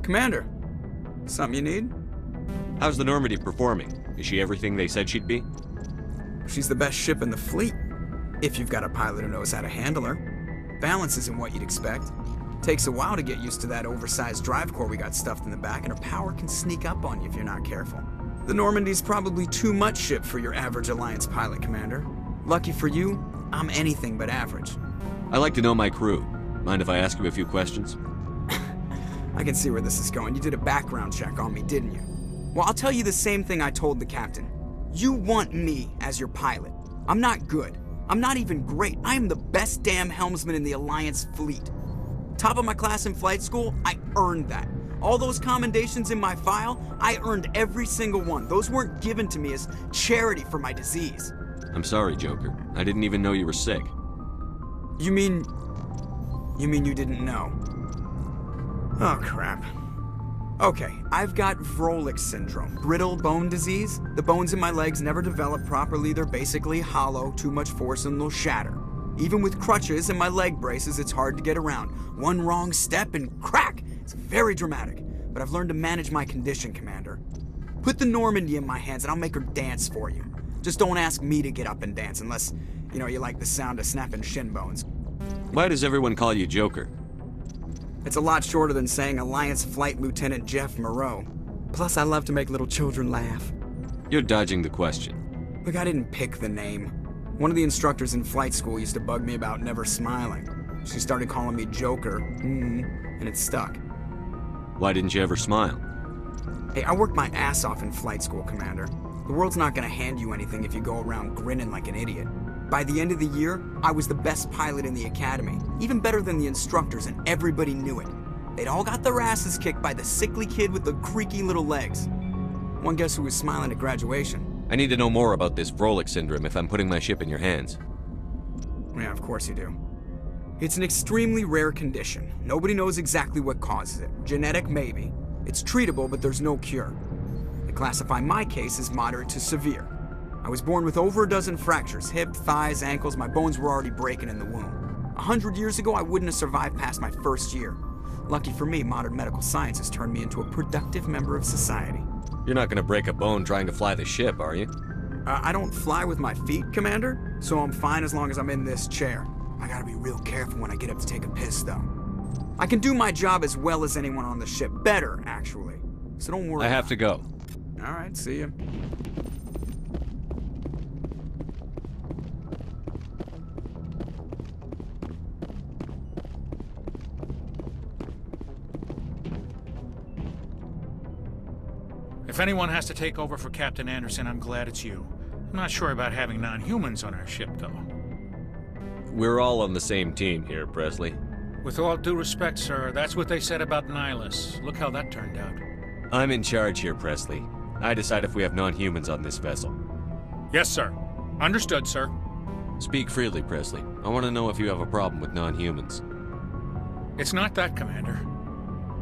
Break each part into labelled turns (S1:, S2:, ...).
S1: Commander, something you need?
S2: How's the Normandy performing? Is she everything they said she'd be?
S1: She's the best ship in the fleet, if you've got a pilot who knows how to handle her. Balance isn't what you'd expect. Takes a while to get used to that oversized drive core we got stuffed in the back, and her power can sneak up on you if you're not careful. The Normandy's probably too much ship for your average Alliance pilot, Commander. Lucky for you, I'm anything but average.
S2: I like to know my crew. Mind if I ask you a few questions?
S1: I can see where this is going. You did a background check on me, didn't you? Well, I'll tell you the same thing I told the captain. You want me as your pilot. I'm not good. I'm not even great. I am the best damn helmsman in the Alliance fleet. Top of my class in flight school, I earned that. All those commendations in my file, I earned every single one. Those weren't given to me as charity for my disease.
S2: I'm sorry, Joker. I didn't even know you were sick.
S1: You mean you didn't know? Oh, crap. Okay, I've got Vrolik syndrome, brittle bone disease. The bones in my legs never develop properly. They're basically hollow, too much force and they'll shatter. Even with crutches and my leg braces, it's hard to get around. One wrong step and crack! It's very dramatic, but I've learned to manage my condition, Commander. Put the Normandy in my hands and I'll make her dance for you. Just don't ask me to get up and dance unless, you like the sound of snapping shin bones.
S2: Why does everyone call you Joker?
S1: It's a lot shorter than saying Alliance Flight Lieutenant Jeff Moreau. Plus, I love to make little children laugh.
S2: You're dodging the question.
S1: Look, I didn't pick the name. One of the instructors in flight school used to bug me about never smiling. She started calling me Joker, and it stuck.
S2: Why didn't you ever smile?
S1: Hey, I worked my ass off in flight school, Commander. The world's not gonna hand you anything if you go around grinning like an idiot. By the end of the year, I was the best pilot in the academy, even better than the instructors, and everybody knew it. They'd all got their asses kicked by the sickly kid with the creaky little legs. One guess who was smiling at graduation?
S2: I need to know more about this Vrolik syndrome if I'm putting my ship in your hands.
S1: Yeah, of course you do. It's an extremely rare condition. Nobody knows exactly what causes it. Genetic, maybe. It's treatable, but there's no cure. They classify my case as moderate to severe. I was born with over a dozen fractures, hip, thighs, ankles. My bones were already breaking in the womb. 100 years ago, I wouldn't have survived past my first year. Lucky for me, modern medical science has turned me into a productive member of society.
S2: You're not gonna break a bone trying to fly the ship, are you?
S1: I don't fly with my feet, Commander, so I'm fine as long as I'm in this chair. I gotta be real careful when I get up to take a piss, though. I can do my job as well as anyone on the ship. Better, actually. So don't worry.
S2: I have to go.
S1: All right, see ya.
S3: If anyone has to take over for Captain Anderson, I'm glad it's you. I'm not sure about having non-humans on our ship, though.
S2: We're all on the same team here, Presley.
S3: With all due respect, sir, that's what they said about Nihilus. Look how that turned out.
S2: I'm in charge here, Presley. I decide if we have non-humans on this vessel.
S3: Yes, sir. Understood, sir.
S2: Speak freely, Presley. I want to know if you have a problem with non-humans.
S3: It's not that, Commander.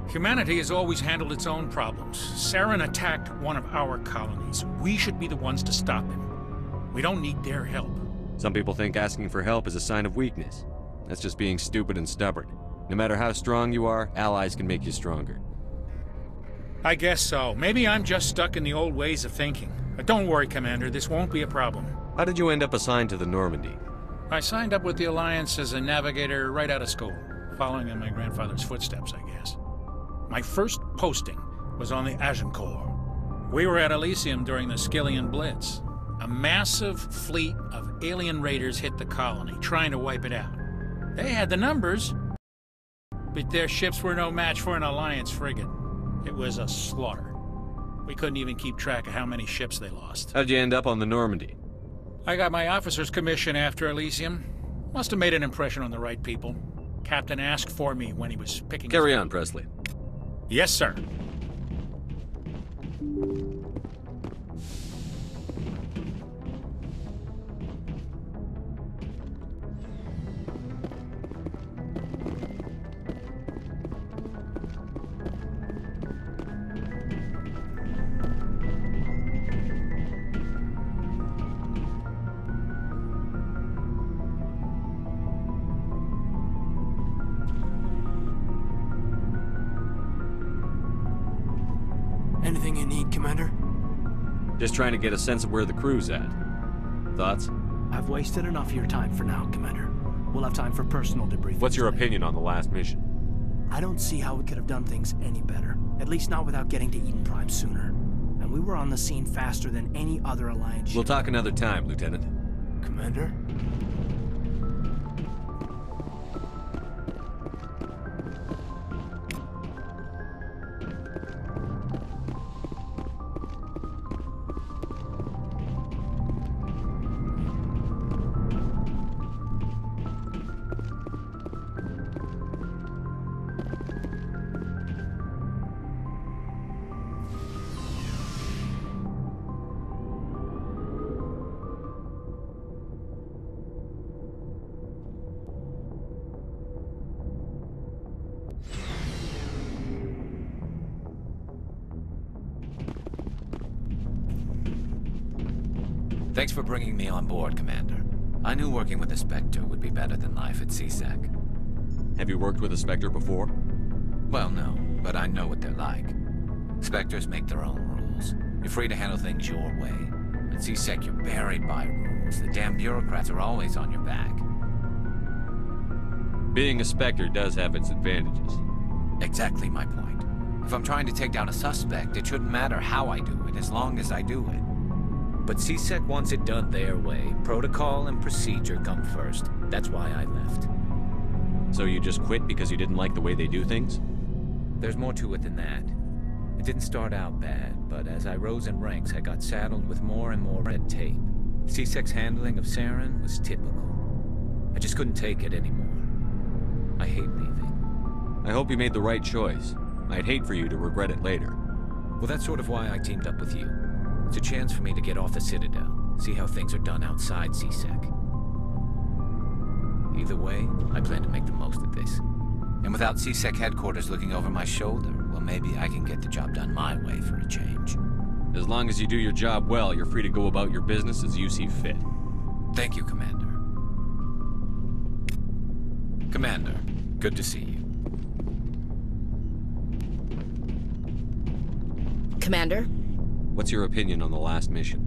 S3: Humanity has always handled its own problems. Saren attacked one of our colonies. We should be the ones to stop him. We don't need their help.
S2: Some people think asking for help is a sign of weakness. That's just being stupid and stubborn. No matter how strong you are, allies can make you stronger.
S3: I guess so. Maybe I'm just stuck in the old ways of thinking. But don't worry, Commander, this won't be a problem.
S2: How did you end up assigned to the Normandy?
S3: I signed up with the Alliance as a navigator right out of school, following in my grandfather's footsteps, I guess. My first posting was on the Agincourt. We were at Elysium during the Skillian Blitz. A massive fleet of alien raiders hit the colony, trying to wipe it out. They had the numbers, but their ships were no match for an Alliance frigate. It was a slaughter. We couldn't even keep track of how many ships they lost.
S2: How'd you end up on the Normandy?
S3: I got my officer's commission after Elysium. Must have made an impression on the right people. Captain asked for me when he was picking...
S2: Carry on, Presley.
S3: Yes, sir.
S4: Anything you need, Commander?
S2: Just trying to get a sense of where the crew's at. Thoughts?
S4: I've wasted enough of your time for now, Commander. We'll have time for personal debriefing.
S2: What's your
S4: later.
S2: opinion on the last mission?
S4: I don't see how we could have done things any better. At least not without getting to Eden Prime sooner. And we were on the scene faster than any other Alliance ship.
S2: We'll talk another time, Lieutenant.
S4: Commander?
S5: Thanks for bringing me on board, Commander. I knew working with a Spectre would be better than life at CSEC.
S2: Have you worked with a Spectre before?
S5: Well, no, but I know what they're like. Spectres make their own rules. You're free to handle things your way. At CSEC, you're buried by rules. The damn bureaucrats are always on your back.
S2: Being a Spectre does have its advantages.
S5: Exactly my point. If I'm trying to take down a suspect, it shouldn't matter how I do it, as long as I do it. But CSEC wants it done their way. Protocol and procedure come first. That's why I left.
S2: So you just quit because you didn't like the way they do things?
S5: There's more to it than that. It didn't start out bad, but as I rose in ranks, I got saddled with more and more red tape. CSEC's handling of Theron was typical. I just couldn't take it anymore. I hate leaving.
S2: I hope you made the right choice. I'd hate for you to regret it later.
S5: Well, that's sort of why I teamed up with you. It's a chance for me to get off the Citadel, see how things are done outside CSEC. Either way, I plan to make the most of this. And without CSEC headquarters looking over my shoulder, well, maybe I can get the job done my way for a change.
S2: As long as you do your job well, you're free to go about your business as you see fit.
S5: Thank you, Commander. Commander, good to see you.
S6: Commander?
S2: What's your opinion on the last mission?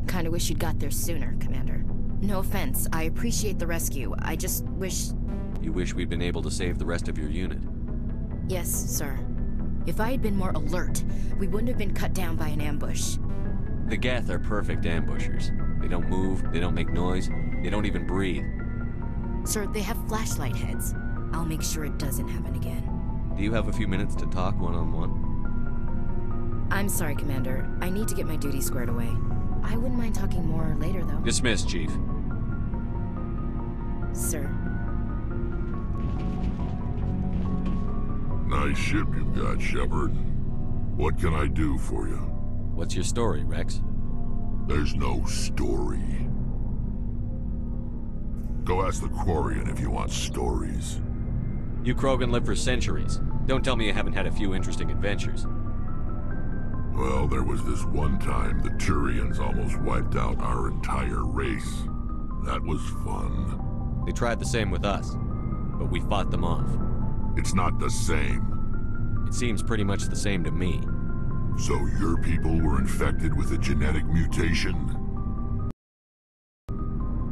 S6: Kinda wish you'd got there sooner, Commander. No offense, I appreciate the rescue. I just wish...
S2: You wish we'd been able to save the rest of your unit?
S6: Yes, sir. If I had been more alert, we wouldn't have been cut down by an ambush.
S2: The Geth are perfect ambushers. They don't move, they don't make noise, they don't even breathe.
S6: Sir, they have flashlight heads. I'll make sure it doesn't happen again.
S2: Do you have a few minutes to talk one-on-one?
S6: I'm sorry, Commander. I need to get my duty squared away. I wouldn't mind talking more later, though.
S2: Dismissed, Chief.
S6: Sir.
S7: Nice ship you've got, Shepard. What can I do for you?
S2: What's your story, Rex?
S7: There's no story. Go ask the Quarian if you want stories.
S2: You Krogan lived for centuries. Don't tell me you haven't had a few interesting adventures.
S7: Well, there was this one time the Turians almost wiped out our entire race. That was fun.
S2: They tried the same with us, but we fought them off.
S7: It's not the same.
S2: It seems pretty much the same to me.
S7: So your people were infected with a genetic mutation?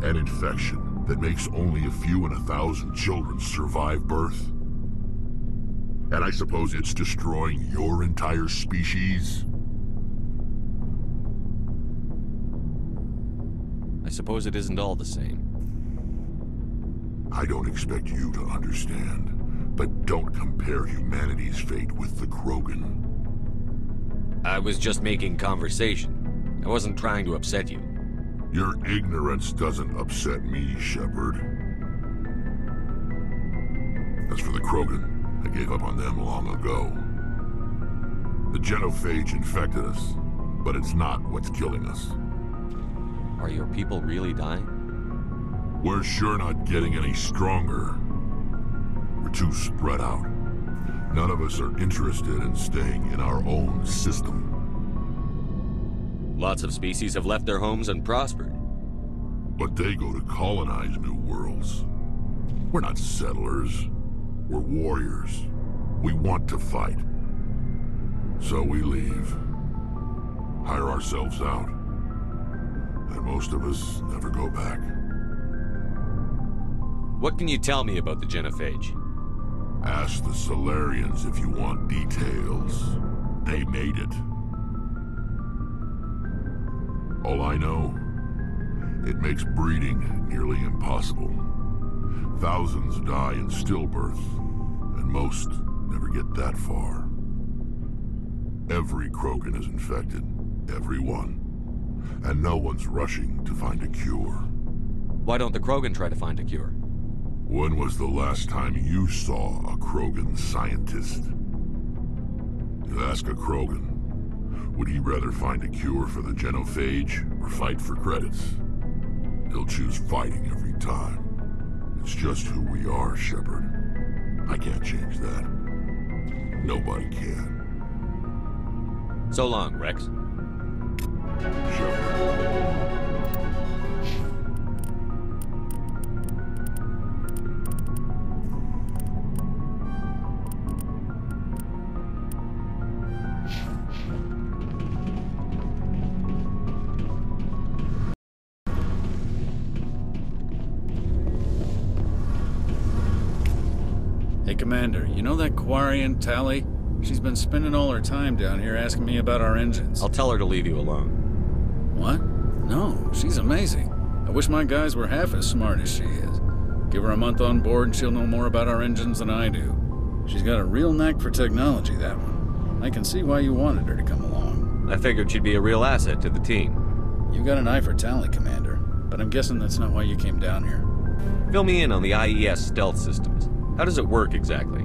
S7: An infection that makes only a few in 1,000 children survive birth? And I suppose it's destroying your entire species?
S2: I suppose it isn't all the same.
S7: I don't expect you to understand, but don't compare humanity's fate with the Krogan.
S2: I was just making conversation. I wasn't trying to upset you.
S7: Your ignorance doesn't upset me, Shepard. As for the Krogan, I gave up on them long ago. The genophage infected us, but it's not what's killing us.
S2: Are your people really dying?
S7: We're sure not getting any stronger. We're too spread out. None of us are interested in staying in our own system.
S2: Lots of species have left their homes and prospered.
S7: But they go to colonize new worlds. We're not settlers. We're warriors. We want to fight. So we leave. Hire ourselves out. And most of us never go back.
S2: What can you tell me about the genophage?
S7: Ask the Solarians if you want details. They made it. All I know, it makes breeding nearly impossible. Thousands die in stillbirth, and most never get that far. Every Krogan is infected, every one. And no one's rushing to find a cure.
S2: Why don't the Krogan try to find a cure?
S7: When was the last time you saw a Krogan scientist? You ask a Krogan, would he rather find a cure for the genophage or fight for credits? He'll choose fighting every time. It's just who we are, Shepard. I can't change that. Nobody can.
S2: So long, Rex.
S7: Shepard.
S3: Hey, Commander, you know that Quarian, Tally? She's been spending all her time down here asking me about our engines.
S2: I'll tell her to leave you alone.
S3: What? No, she's amazing. I wish my guys were half as smart as she is. Give her a month on board and she'll know more about our engines than I do. She's got a real knack for technology, that one. I can see why you wanted her to come along.
S2: I figured she'd be a real asset to the team.
S3: You got an eye for Tally, Commander, but I'm guessing that's not why you came down here.
S2: Fill me in on the IES stealth systems. How does it work exactly?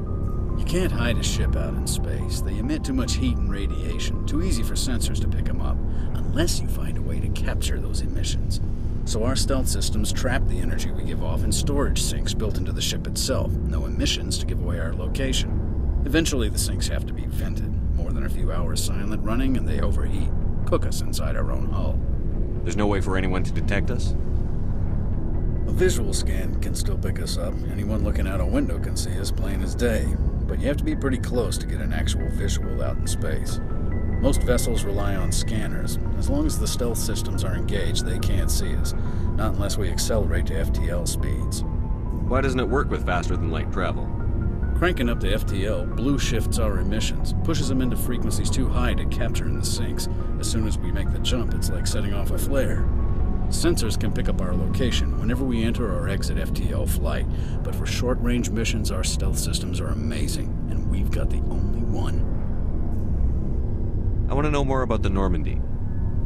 S3: You can't hide a ship out in space. They emit too much heat and radiation. Too easy for sensors to pick them up, unless you find a way to capture those emissions. So our stealth systems trap the energy we give off in storage sinks built into the ship itself. No emissions to give away our location. Eventually the sinks have to be vented. More than a few hours silent running and they overheat. Cook us inside our own hull.
S2: There's no way for anyone to detect us?
S3: A visual scan can still pick us up. Anyone looking out a window can see us plain as day. But you have to be pretty close to get an actual visual out in space. Most vessels rely on scanners. As long as the stealth systems are engaged, they can't see us. Not unless we accelerate to FTL speeds.
S2: Why doesn't it work with faster-than-light travel?
S3: Cranking up to FTL blue shifts our emissions, pushes them into frequencies too high to capture in the sinks. As soon as we make the jump, it's like setting off a flare. Sensors can pick up our location whenever we enter or exit FTL flight, but for short-range missions, our stealth systems are amazing, and we've got the only one.
S2: I want to know more about the Normandy.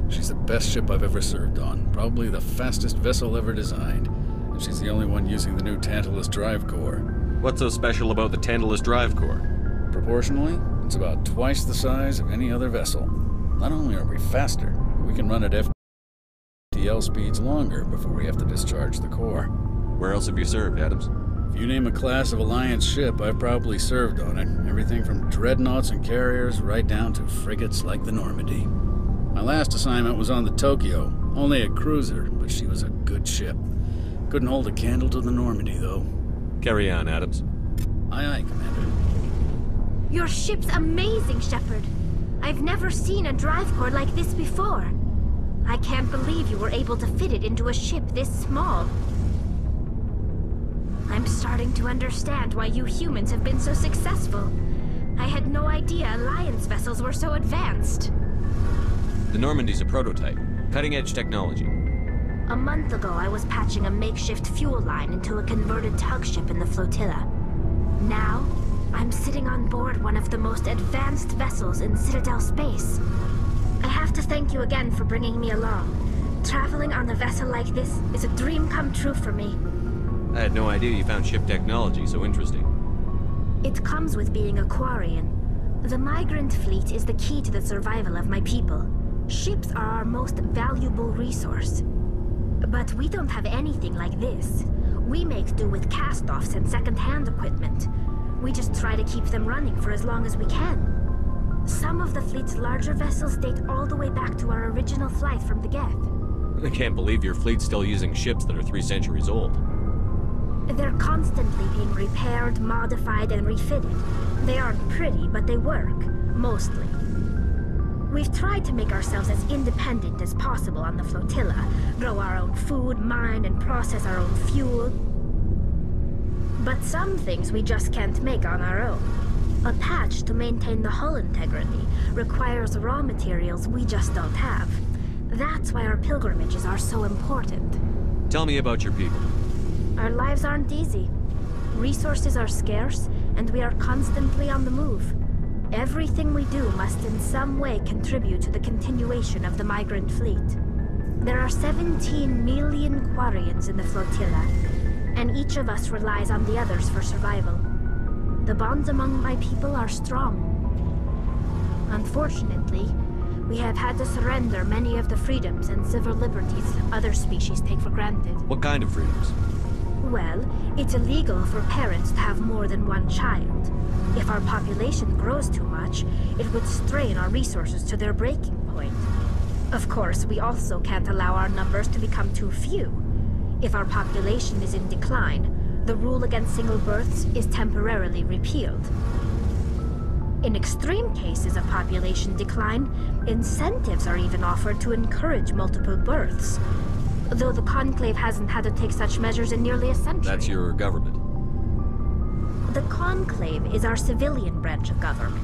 S3: She's the best ship I've ever served on, probably the fastest vessel ever designed, and she's the only one using the new Tantalus drive core.
S2: What's so special about the Tantalus drive core?
S3: Proportionally, it's about twice the size of any other vessel. Not only are we faster, but we can run at FTL speeds longer before we have to discharge the core.
S2: Where else have you served, Adams?
S3: If you name a class of Alliance ship, I've probably served on it. Everything from dreadnoughts and carriers right down to frigates like the Normandy. My last assignment was on the Tokyo, only a cruiser, but she was a good ship. Couldn't hold a candle to the Normandy, though.
S2: Carry on, Adams.
S3: Aye, aye, Commander.
S8: Your ship's amazing, Shepard. I've never seen a drive core like this before. I can't believe you were able to fit it into a ship this small. I'm starting to understand why you humans have been so successful. I had no idea Alliance vessels were so advanced.
S2: The Normandy's a prototype. Cutting-edge technology.
S8: A month ago, I was patching a makeshift fuel line into a converted tug ship in the flotilla. Now, I'm sitting on board one of the most advanced vessels in Citadel space. I have to thank you again for bringing me along. Traveling on a vessel like this is a dream come true for me.
S2: I had no idea you found ship technology so interesting.
S8: It comes with being a Quarian. The migrant fleet is the key to the survival of my people. Ships are our most valuable resource. But we don't have anything like this. We make do with cast-offs and second-hand equipment. We just try to keep them running for as long as we can. Some of the fleet's larger vessels date all the way back to our original flight from the Geth.
S2: I can't believe your fleet's still using ships that are 3 centuries old.
S8: They're constantly being repaired, modified, and refitted. They aren't pretty, but they work. Mostly. We've tried to make ourselves as independent as possible on the flotilla, grow our own food, mine, and process our own fuel. But some things we just can't make on our own. A patch to maintain the hull integrity requires raw materials we just don't have. That's why our pilgrimages are so important.
S2: Tell me about your people.
S8: Our lives aren't easy. Resources are scarce, and we are constantly on the move. Everything we do must in some way contribute to the continuation of the migrant fleet. There are 17 million Quarians in the flotilla, and each of us relies on the others for survival. The bonds among my people are strong. Unfortunately, we have had to surrender many of the freedoms and civil liberties other species take for granted.
S2: What kind of freedoms?
S8: Well, it's illegal for parents to have more than one child. If our population grows too much, it would strain our resources to their breaking point. Of course, we also can't allow our numbers to become too few. If our population is in decline, the rule against single births is temporarily repealed. In extreme cases of population decline, incentives are even offered to encourage multiple births. Though the Conclave hasn't had to take such measures in nearly a century.
S2: That's your government.
S8: The Conclave is our civilian branch of government.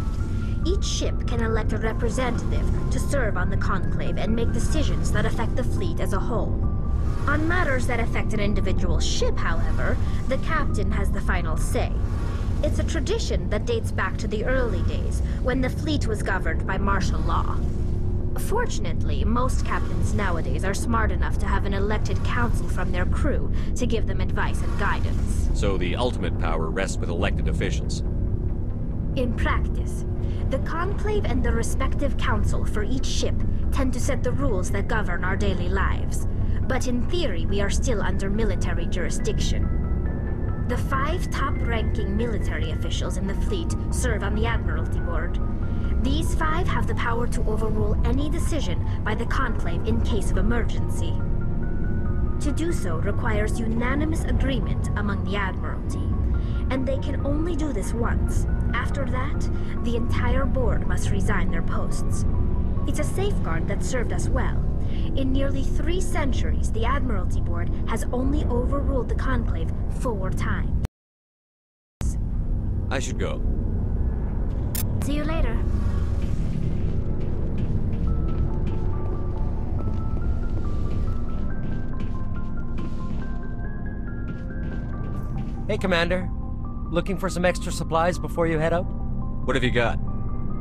S8: Each ship can elect a representative to serve on the Conclave and make decisions that affect the fleet as a whole. On matters that affect an individual ship, however, the captain has the final say. It's a tradition that dates back to the early days, when the fleet was governed by martial law. Fortunately, most captains nowadays are smart enough to have an elected council from their crew to give them advice and guidance.
S2: So the ultimate power rests with elected officials.
S8: In practice, the Conclave and the respective council for each ship tend to set the rules that govern our daily lives. But in theory, we are still under military jurisdiction. The 5 top-ranking military officials in the fleet serve on the Admiralty Board. These 5 have the power to overrule any decision by the Conclave in case of emergency. To do so requires unanimous agreement among the Admiralty, and they can only do this once. After that, the entire board must resign their posts. It's a safeguard that served us well. In nearly 3 centuries, the Admiralty Board has only overruled the Conclave 4 times.
S2: I should go.
S8: See you later.
S9: Hey, Commander. Looking for some extra supplies before you head out?
S2: What have you got?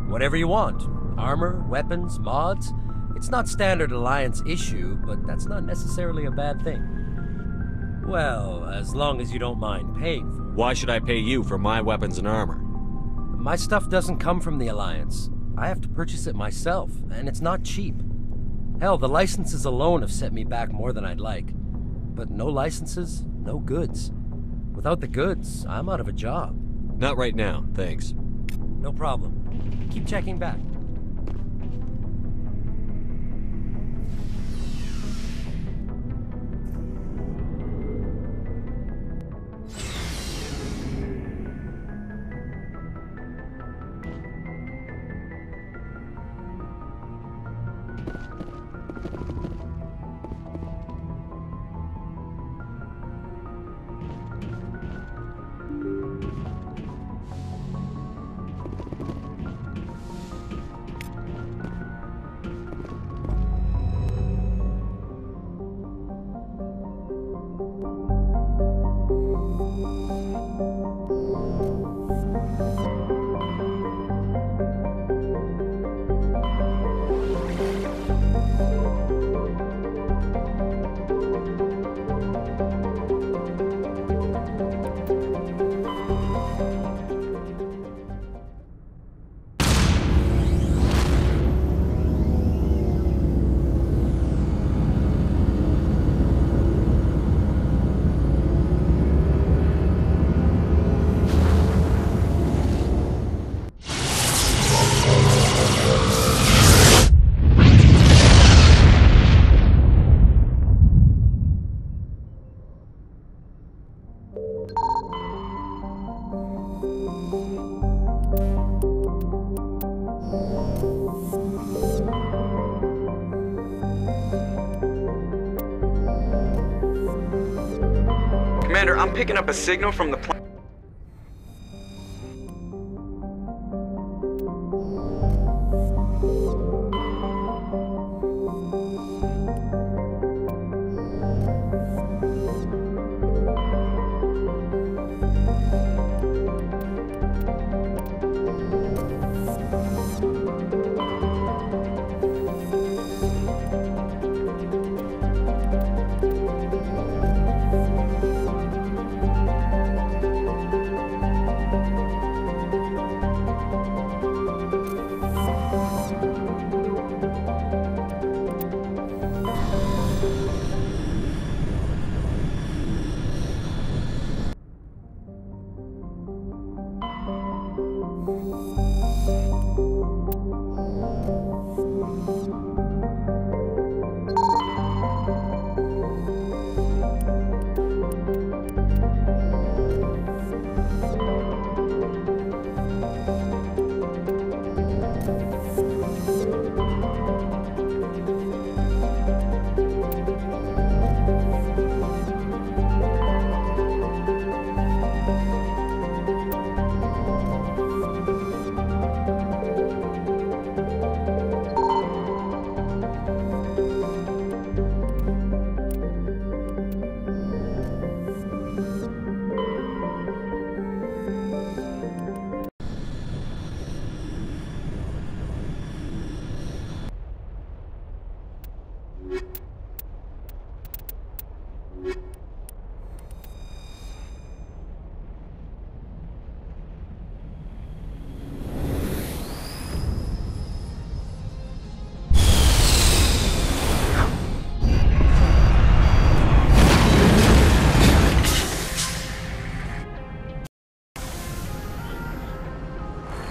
S9: Whatever you want. Armor, weapons, mods. It's not standard Alliance issue, but that's not necessarily a bad thing. Well, as long as you don't mind paying for it.
S2: Why should I pay you for my weapons and armor?
S9: My stuff doesn't come from the Alliance. I have to purchase it myself, and it's not cheap. Hell, the licenses alone have set me back more than I'd like. But no licenses, no goods. Without the goods, I'm out of a job.
S2: Not right now, thanks.
S9: No problem. Keep checking back.
S1: Commander, I'm picking up a signal from the planet.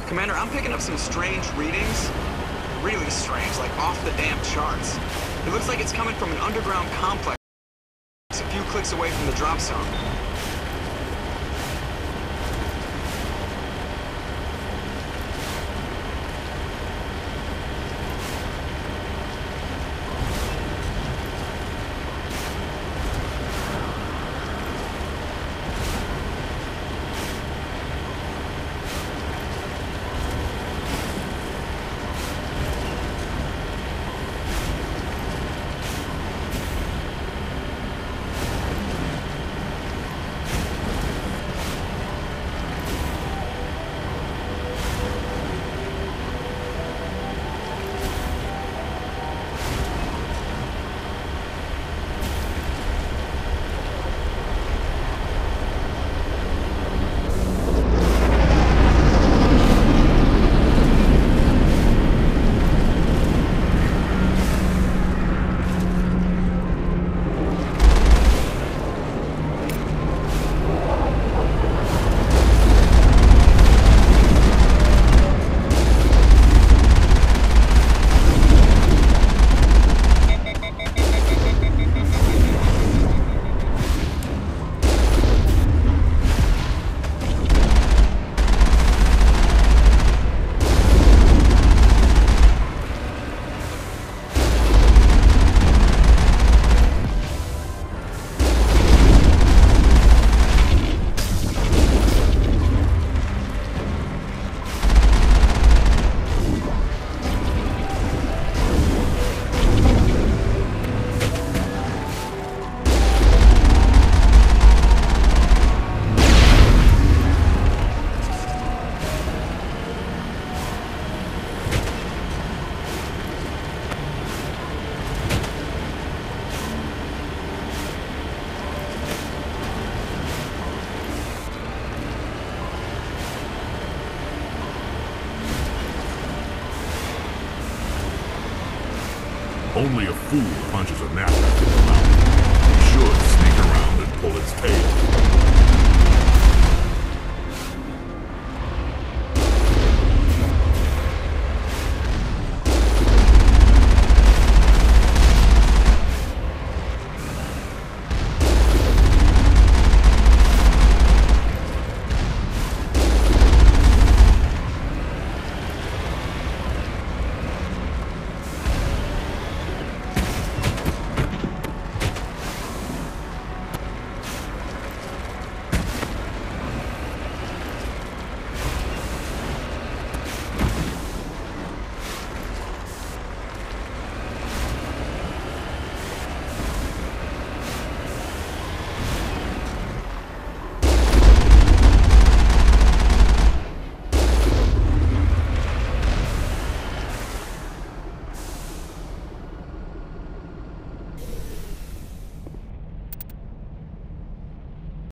S1: Commander, I'm picking up some strange readings. Really strange, like off the damn charts. It looks like it's coming from an underground complex a few clicks away from the drop zone.
S7: Only a fool punches a gnat back in the mouth. He should sneak around and pull its tail.